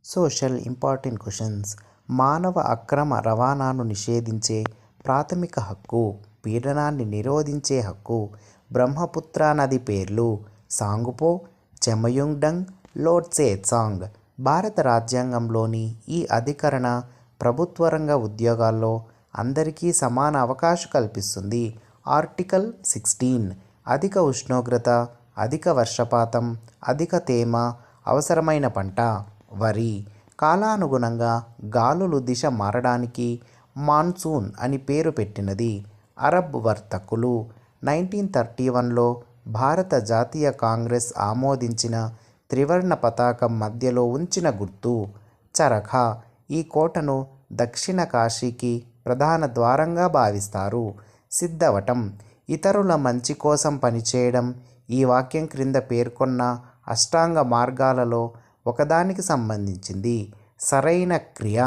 Social important questions. మానవ అక్రమ రవాణాను నిషేధించే ప్రాథమిక హక్కు, పీడనాన్ని నిరోధించే హక్కు. బ్రహ్మపుత్ర నది పేర్లు: సాంగ్పో, చెమయుంగ్డంగ్, లోట్సే ట్సాంగ్. భారత రాజ్యాంగంలోని ఈ అధికరణ ప్రభుత్వ రంగ ఉద్యోగాల్లో అందరికీ సమాన అవకాశం కల్పిస్తుంది. ఆర్టికల్ 16. అధిక ఉష్ణోగ్రత, అధిక వర్షపాతం, అధిక తేమ అవసరమైన పంట వరి. కాలానుగుణంగా గాలులు దిశ మారడానికి మాన్సూన్ అని పేరు పెట్టినది అరబ్ వర్తకులు. 1931లో భారత జాతీయ కాంగ్రెస్ ఆమోదించిన త్రివర్ణ పతాకం మధ్యలో ఉంచిన గుర్తు చరఖా. ఈ కోటను దక్షిణ కాశీకి ప్రధాన ద్వారంగా భావిస్తారు. సిద్ధవటం: ఇతరుల మంచి కోసం పనిచేయడం. ఈ వాక్యం క్రింద పేర్కొన్న అష్టాంగ మార్గాలలో ఒకదానికి సంబంధించింది. సరైన క్రియ.